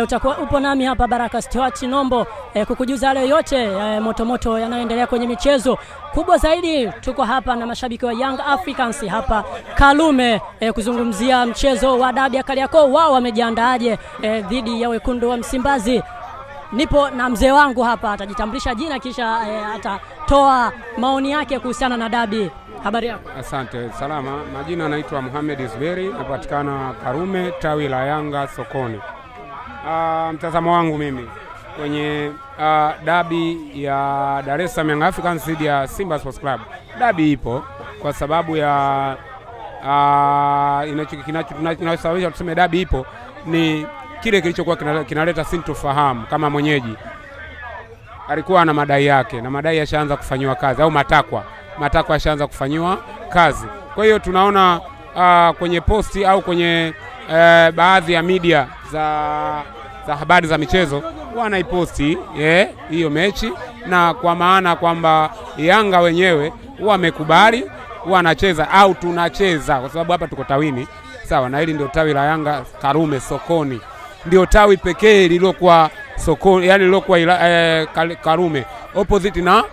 utakuwa upo nami hapa Baraka Stewart Nombo kukujuza yale yote moto yanayoendelea kwenye michezo. Kubwa zaidi tuko hapa na mashabiki wa Young Africans hapa Karume kuzungumzia mchezo wa dabi ya Kariakoo. Wao wamejiandaaje dhidi ya wekundu wa Msimbazi. Nipo na mzee wangu hapa, atajitambulisha jina kisha atatoa maoni yake kuhusiana na dabi. Habari yako? Asante, salama. Majina naitwa Mohamed Zuberi, napatikana Karume, tawi la Yanga sokoni. Mtazamo wangu mimi kwenye dabi ya Dar es Salaam Young Africans dhidi ya Simba Sports Club. Dabi ipo kwa sababu ya kinachosababisha tuseme dabi ipo ni kile kilichokuwa kinaleta sintofahamu. Kama mwenyeji alikuwa na madai yake, na madai yashaanza kufanywa kazi, au matakwa yashaanza kufanywa kazi. Kwa hiyo tunaona kwenye posti au kwenye baadhi ya media za habari za michezo wanaiposti hiyo mechi, na kwa maana kwamba Yanga wenyewe wamekubali wanacheza au tunacheza, kwa sababu hapa tuko tawini, sawa, na hili ndio tawi la Yanga Karume sokoni, ndio tawi pekee lilokuwa sokoni, yani lilokuwa Karume opposite na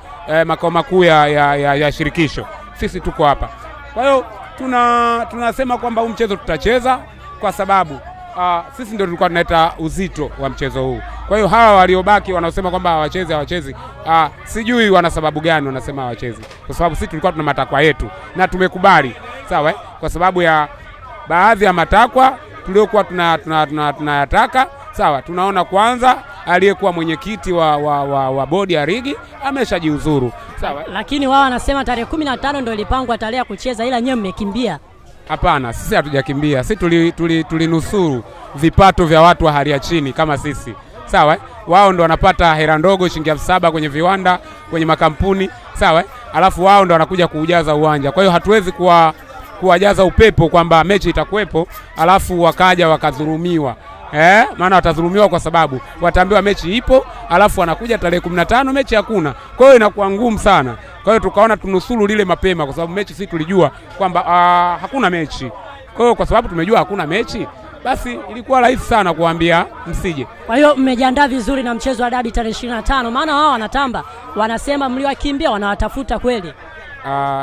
makao makuu ya shirikisho. Sisi tuko hapa. Kwa hiyo tunasema kwamba huu mchezo tutacheza kwa sababu sisi ndio tulikuwa tunaleta uzito wa mchezo huu. Kwa hiyo hawa waliobaki wanaosema kwamba hawachezi, sijui wana sababu gani wanasema hawachezi. Kwa sababu sisi tulikuwa tuna matakwa yetu na tumekubali. Sawa? Kwa sababu ya baadhi ya matakwa tuliokuwa tunayataka, sawa, tunaona kwanza aliyekuwa mwenyekiti wa bodi ya ligi ameshajiuzuru. Sawa? Lakini wao wanasema tarehe 15 ndio ilipangwa tarehe ya kucheza, ila nyewe mmekimbia. Hapana, sisi hatujakimbia. Sisi tulinusuru vipato vya watu wa hali ya chini kama sisi. Sawa? Wao ndo wanapata hela ndogo shilingi 7,000 kwenye viwanda, kwenye makampuni, sawa? Alafu wao ndo wanakuja kuujaza uwanja. Kwa hiyo hatuwezi kuwajaza upepo kwamba mechi itakuwepo alafu wakaja wakadhulumiwa. Maana watadhulumiwa kwa sababu wataambiwa mechi ipo, alafu wanakuja tarehe 15 mechi hakuna. Kwa hiyo inakuwa ngumu sana. Kwa hiyo tukaona tunusuru lile mapema, kwa sababu mechi sisi tulijua kwamba hakuna mechi. Kwa hiyo kwa sababu tumejua hakuna mechi, basi ilikuwa rahisi sana kuambia msije. Kwa hiyo mmejiandaa vizuri na mchezo wa dabi tarehe 25, maana wao wanatamba, wanasema mliwakimbia, wanawatafuta kweli.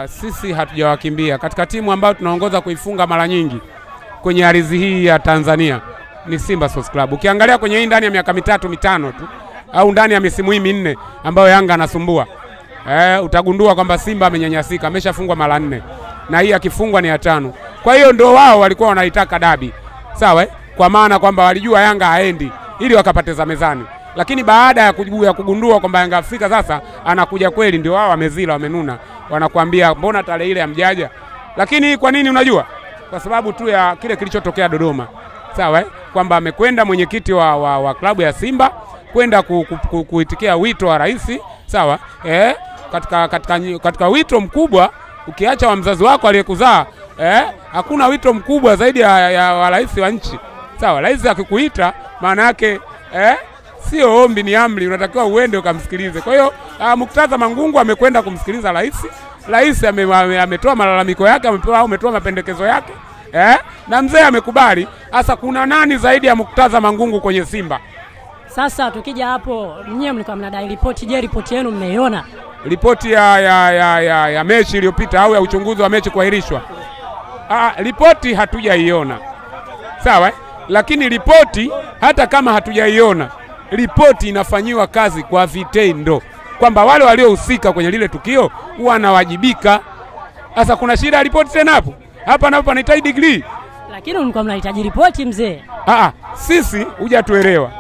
Sisi hatujawakimbia. Katika timu ambayo tunaongoza kuifunga mara nyingi kwenye ardhi hii ya Tanzania ni Simba Sports Club. Ukiangalia kwenye hii ndani ya miaka 3-5 tu au ndani ya misimu hii 4 ambayo Yanga anasumbua, utagundua kwamba Simba amenyanyasika, ameshafungwa mara 4 na hii akifungwa ni ya 5. Kwa hiyo ndio wao walikuwa wanaitaka dabi. Sawa? Kwa maana kwamba walijua Yanga haendi ili wakapateza mezani. Lakini baada ya kugundua kwamba Yanga Afrika sasa anakuja kweli, ndio wao wamezila, wamenuna. Wanakuambia mbona tarehe ile hamjaja? Lakini kwa nini unajua? Kwa sababu tu ya kile kilichotokea Dodoma. Sawa? Kwamba amekwenda mwenyekiti wa klabu ya Simba kwenda kuitikia wito wa rais. Sawa? Katika wito mkubwa, ukiacha wa mzazi wako aliyekuzaa, hakuna wito mkubwa zaidi ya rais wa nchi. Sawa? Rais akikuita maana yake sio ombi, ni amri, unatakiwa uende ukamsikilize. Kwa hiyo Muktaza Mangungu amekwenda kumsikiliza rais. Rais ametoa malalamiko yake, ametoa mapendekezo yake. Na mzee amekubali. Sasa kuna nani zaidi ya Muktaza Mangungu kwenye Simba? Sasa tukija hapo, mnyewe mlikuwa mnadai ripoti. Je, ripoti yenu mmeiona? Ripoti ya mechi iliyopita au ya uchunguzi wa mechi kuahirishwa? Ripoti hatujaiona. Sawa? Lakini ripoti hata kama hatujaiona, ripoti inafanyiwa kazi kwa vitendo, kwamba wale waliohusika kwenye lile tukio wanawajibika. Sasa kuna shida ripoti tena hapo? Hapa napo panahitaji degree. Lakini mlikuwa mnahitaji ripoti mzee. Sisi hujatuelewa.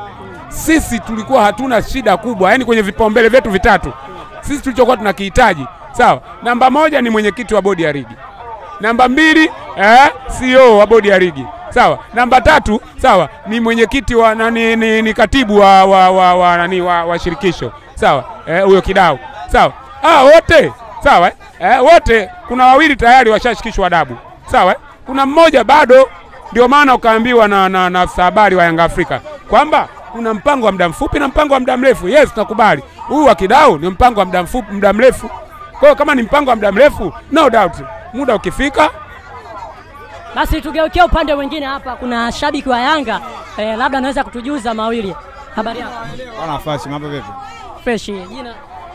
Sisi tulikuwa hatuna shida kubwa, yani kwenye vipaumbele vyetu vitatu. Sisi tulichokuwa tunakihitaji, sawa, namba 1 ni mwenyekiti wa bodi ya ligi. Namba 2 CEO wa bodi ya ligi. Sawa. Namba 3, sawa, ni mwenyekiti wa ni katibu wa shirikisho. Sawa? Huyo Kidau. Sawa? Wote, sawa? Wote kuna wawili tayari washashikishwa adabu. Sawa? Kuna mmoja bado, ndio maana ukaambiwa na afisa habari wa Yanga Afrika kwamba kuna mpango wa muda mfupi na mpango wa muda mrefu. Yes, tunakubali. Huu wa Kidau ni mpango wa muda mfupi, muda mrefu. Kwa hiyo kama ni mpango wa muda mrefu, no doubt, muda ukifika. Basi tugeukia upande mwingine hapa. Kuna shabiki wa Yanga labda anaweza kutujuza mawili. Habari yako? Bwana Fashi, mambo vipi? Fresh.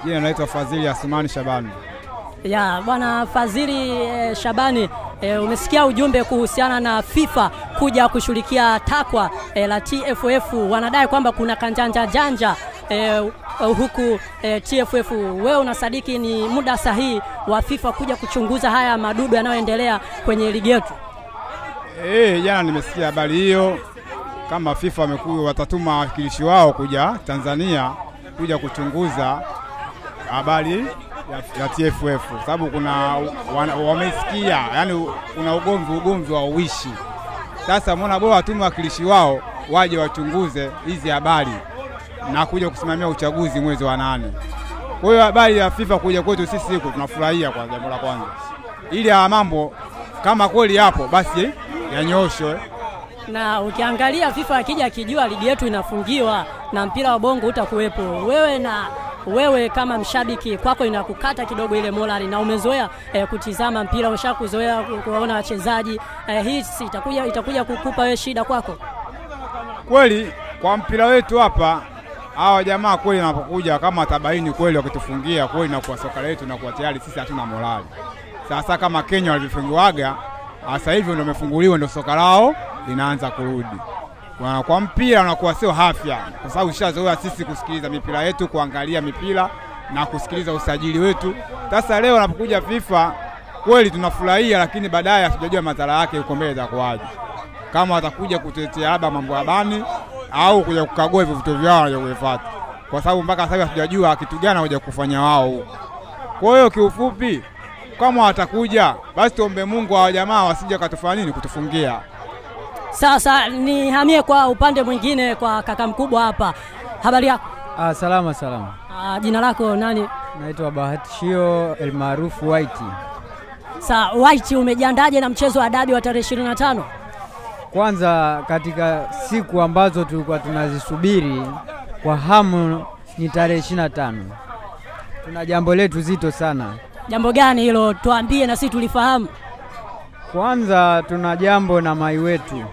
Jina naitwa Fadhili Asmani Shabani. Ya, bwana Fadhili Shabani, umesikia ujumbe kuhusiana na FIFA kuja kushughulikia takwa la TFF. Wanadai kwamba kuna kanjanja janja huku TFF. Wewe unasadiki ni muda sahihi wa FIFA kuja kuchunguza haya madudu yanayoendelea kwenye ligi yetu? Jana nimesikia habari hiyo, kama FIFA wamekuja watatuma wakilishi wao kuja Tanzania kuja kuchunguza habari ya TFF, sababu kuna wamesikia, yani kuna ugomvi wa uwishi. Sasa mbona bora watume wakilishi wao waje wachunguze hizi habari na kuja kusimamia uchaguzi mwezi wa 8. Kwa hiyo habari ya FIFA kuja kwetu sisi huko tunafurahia kwa jambo la kwanza. Ili ya mambo kama kweli hapo basi yanyoshwe. Na ukiangalia FIFA akija akijua ligi yetu inafungiwa na mpira wa bongo utakuwepo. Wewe kama mshabiki kwako inakukata kidogo ile morali, na umezoea kutizama mpira, umeshakuzoea kuona wachezaji, hii itakuja kukupa wewe shida kwako. Kweli kwa mpira wetu hapa hawa jamaa kweli wanapokuja kama tabaini kweli wakitufungia kweli na kwa soka letu na kwa tayari sisi hatuna morali. Sasa kama Kenya walivyofungiwaga, sasa hivi ndio wamefunguliwa, ndio soka lao linaanza kurudi. Kwa mpira unakuwa sio afya, kwa sababu ushazoea sisi kusikiliza mipira yetu, kuangalia mipira na kusikiliza usajili wetu. Sasa leo wanapokuja FIFA kweli tunafurahia, lakini baadaye hatujajua madhara yake yuko mbele za kwaje. Kama watakuja kutetea labda mambo ya bani au kuja kukagua hivyo vitu vyao na kuvifuata, kwa sababu mpaka sasa hatujajua kitu gani waje kufanya wao huko. Kwa hiyo kiufupi, kama watakuja basi tuombe Mungu hao jamaa wasije katufanya nini kutufungia. Sasa nihamie kwa upande mwingine kwa kaka mkubwa hapa. Habari yako? Salama. Jina lako nani? Naitwa Bahatishio almaarufu White. White, umejiandaje na mchezo wa dabi wa tarehe 25? Kwanza katika siku ambazo tulikuwa tunazisubiri kwa hamu ni tarehe 25. Tuna jambo letu zito sana. Jambo gani hilo? Tuambie na sisi tulifahamu. Kwanza tuna jambo na mai wetu.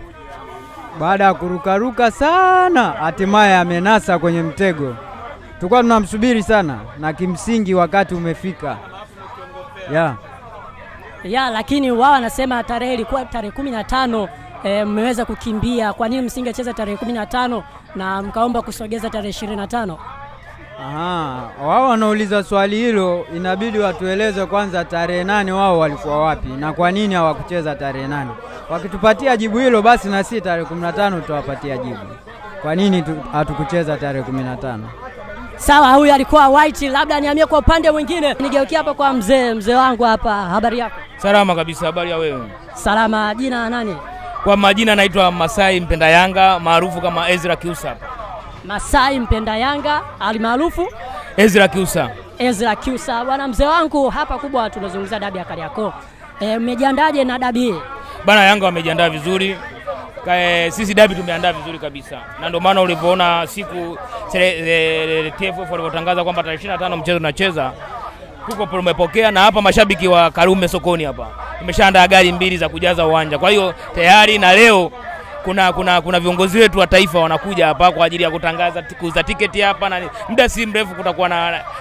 Baada ya kurukaruka sana, hatimaye amenasa kwenye mtego. Tulikuwa tunamsubiri sana na kimsingi wakati umefika. Lakini wao wanasema tarehe ilikuwa tarehe 15, mmeweza kukimbia. Kwa nini msingecheza tarehe 15 na mkaomba kusogeza tarehe 25? Wao wanauliza swali hilo, inabidi watueleze kwanza tarehe 8 wao walikuwa wapi na kwa nini hawakucheza tarehe 8. Wakitupatia jibu hilo basi na sisi tarehe 15 tutawapatia jibu. Kwa nini hatukucheza tarehe 15? Sawa, huyu alikuwa White. Labda nihamie kwa upande mwingine. Nigeukia hapa kwa mzee wangu hapa. Habari yako? Salama kabisa, habari ya wewe? Salama. Jina nani? Kwa majina naitwa Masai Mpenda Yanga, maarufu kama Ezra Kiusa. Masai Mpenda Yanga alimaarufu Ezra Kiusa. Ezra Kiusa. Bwana mzee wangu, hapa kubwa tunazungumza dabi ya Kariakoo. Mmejiandaje na dabi hii? Bana, Yanga wamejiandaa vizuri. Sisi dabi tumeandaa vizuri kabisa. Na ndio maana ulipoona siku TFF walipotangaza kwamba tarehe 25 mchezo tunacheza, tuko tumepokea, na hapa mashabiki wa Karume sokoni hapa tumeshaandaa gari 2 za kujaza uwanja. Kwa hiyo tayari, na leo kuna viongozi wetu wa taifa wanakuja hapa kwa ajili ya kutangaza kuuza tiketi hapa, na muda si mrefu kutakuwa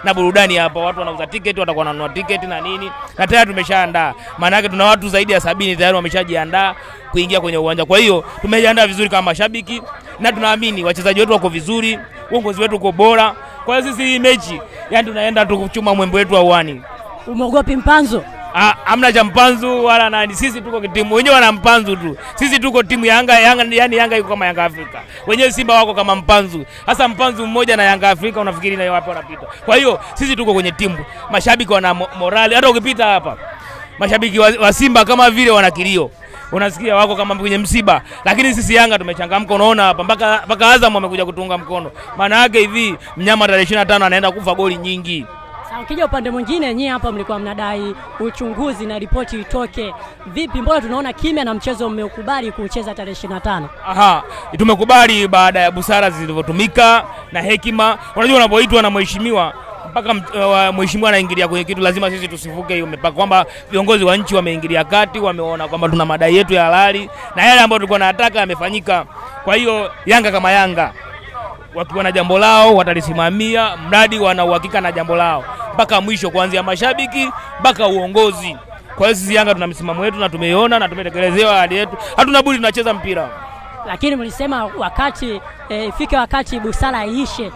na burudani hapa. Watu wanauza tiketi, watakuwa wananunua tiketi na nini, na tayari tumeshaandaa. Maana yake tuna watu zaidi ya 70 tayari wameshajiandaa kuingia kwenye uwanja. Kwa hiyo tumejiandaa vizuri kama mashabiki, na tunaamini wachezaji wetu wako vizuri, uongozi wetu uko bora. Kwa hiyo sisi hii mechi tunaenda tukuchuma mwembe wetu wa uani. Umeogopi mpanzo? Hamna cha mpanzu wala nani, sisi tuko timu wenyewe wana mpanzu tu. Sisi tuko timu Yanga, Yanga iko kama Yanga Afrika. Wenyewe Simba wako kama mpanzu. Hasa mpanzu mmoja na Yanga Afrika unafikiri na wapi wanapita. Kwa hiyo sisi tuko kwenye timu. Mashabiki wana morali. Hata ukipita hapa mashabiki wa Simba kama vile wana kilio. Unasikia wako kama kwenye msiba, lakini sisi Yanga tumechangamka. Unaona hapa mpaka Azam wamekuja kutunga mkono. Maana yake hivi mnyama tarehe 25 anaenda kufa goli nyingi. Ukija upande mwingine, nyinyi hapa mlikuwa mnadai uchunguzi na ripoti itoke. Vipi, mbona tunaona kimya na mchezo mmeukubali kucheza tarehe 25? Tumekubali baada ya busara zilizotumika na hekima. Unajua unapoitwa na mheshimiwa mpaka mheshimiwa anaingilia kwenye kitu, lazima sisi tusivuke hiyo mipaka, kwamba viongozi wa nchi wameingilia kati, wameona kwamba tuna madai yetu ya halali na yale ambayo tulikuwa tunataka yamefanyika. Kwa hiyo Yanga kama Yanga wakiwa na jambo lao watalisimamia, mradi wana uhakika na jambo lao mpaka mwisho, kuanzia mashabiki mpaka uongozi. Kwa hiyo sisi Yanga tuna msimamo wetu na tumeiona na tumetekelezewa ahadi yetu. Hatuna budi, tunacheza mpira. Lakini mlisema wakati ifike wakati busara iishe.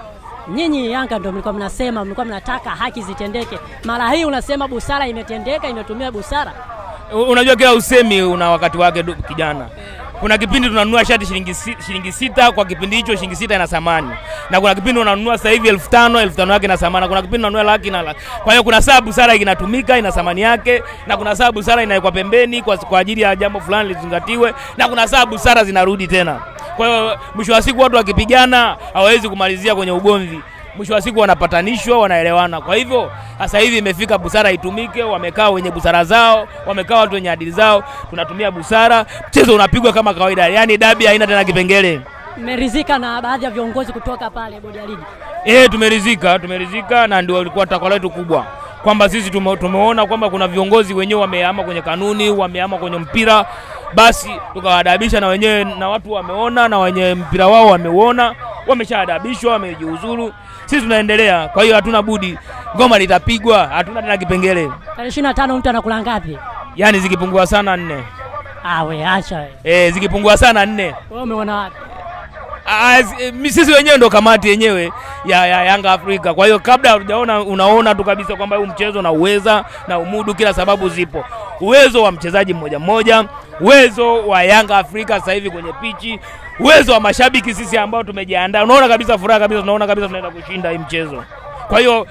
Nyinyi Yanga ndio mlikuwa mnasema, mlikuwa mnataka haki zitendeke. Mara hii unasema busara imetendeka, imetumia busara. Unajua kila usemi una wakati wake kijana. Kuna kipindi tunanunua shati shilingi 6, kwa kipindi hicho shilingi 6 ina thamani. Na kuna kipindi unanunua sasa hivi 1500 yake ina thamani. Kuna kipindi unanunua laki na laki. Kwa hiyo kuna saa busara inatumika, ina thamani yake, na kuna saa busara inawekwa pembeni kwa ajili ya jambo fulani lizingatiwe, na kuna saa busara zinarudi tena. Kwa hiyo mwisho wa siku watu wakipigana hawawezi kumalizia kwenye ugomvi. Mwisho wa siku wanapatanishwa, wanaelewana. Kwa hivyo sasa hivi imefika busara itumike, wamekaa wenye busara zao, wamekaa watu wenye adili zao, tunatumia busara, mchezo unapigwa kama kawaida. Yaani dabi haina tena kipengele. Mmeridhika na baadhi ya viongozi kutoka pale bodi ya ligi? Tumeridhika na ndio walikuwa takwa letu kubwa. Kwamba sisi tumeona kwamba kuna viongozi wenyewe wamehama kwenye kanuni, wamehama kwenye mpira, basi tukawadabisha na wenyewe, na watu wameona na wenye mpira wao wameuona, wameshadabishwa, wamejiuzuru. Sisi tunaendelea. Kwa hiyo hatuna budi, ngoma litapigwa, hatuna tena kipengele. 25 mtu anakula ngapi? Yaani zikipungua sana 4. We acha wewe. Zikipungua sana 4. Wewe umeona wapi? Sisi wenyewe ndo kamati yenyewe ya Yanga Afrika. Kwa hiyo kabla hujaona, unaona tu kabisa kwamba huu mchezo na uweza na umudu, kila sababu zipo. Uwezo wa mchezaji mmoja mmoja, uwezo wa Yanga Afrika sasa hivi kwenye pichi, uwezo wa mashabiki sisi ambao tumejiandaa. Unaona kabisa furaha kabisa, tunaona kabisa tunaenda kushinda hii mchezo. Kwa hiyo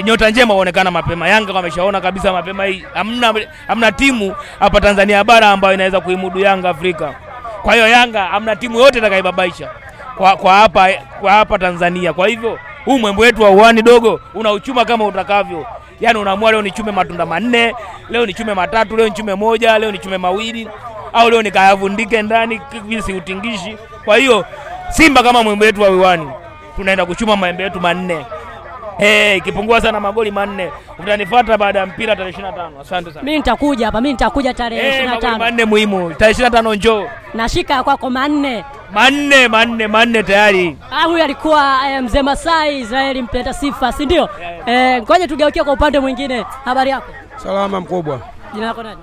nyota njema huonekana mapema. Yanga wameshaona kabisa mapema hii hamna timu hapa Tanzania bara ambayo inaweza kuimudu Yanga Afrika. Kwa hiyo Yanga hamna timu yote itakayobabaisha kwa hapa Tanzania. Kwa hivyo huu mwembe wetu wa uani dogo unauchuma kama utakavyo. Yaani unaamua leo nichume matunda 4, leo nichume 3, leo nichume 1, leo nichume 2, au leo nikayavundike ndani kivisi utingishi. Kwa hiyo Simba kama mwembe wetu wa uani tunaenda kuchuma mwembe wetu 4. Ikipungua sana magoli 4. Utanifuata baada ya mpira tarehe 25. Asante sana. Mimi nitakuja hapa, mimi nitakuja tarehe 25. 4 muhimu. Tarehe 25 njoo. Nashika kwako 4. 4 tayari. Huyu alikuwa mzee Masai Israeli mpenda sifa, si ndio? Ngoja tugeukie kwa upande mwingine. Habari yako? Salama mkubwa. Jina lako nani?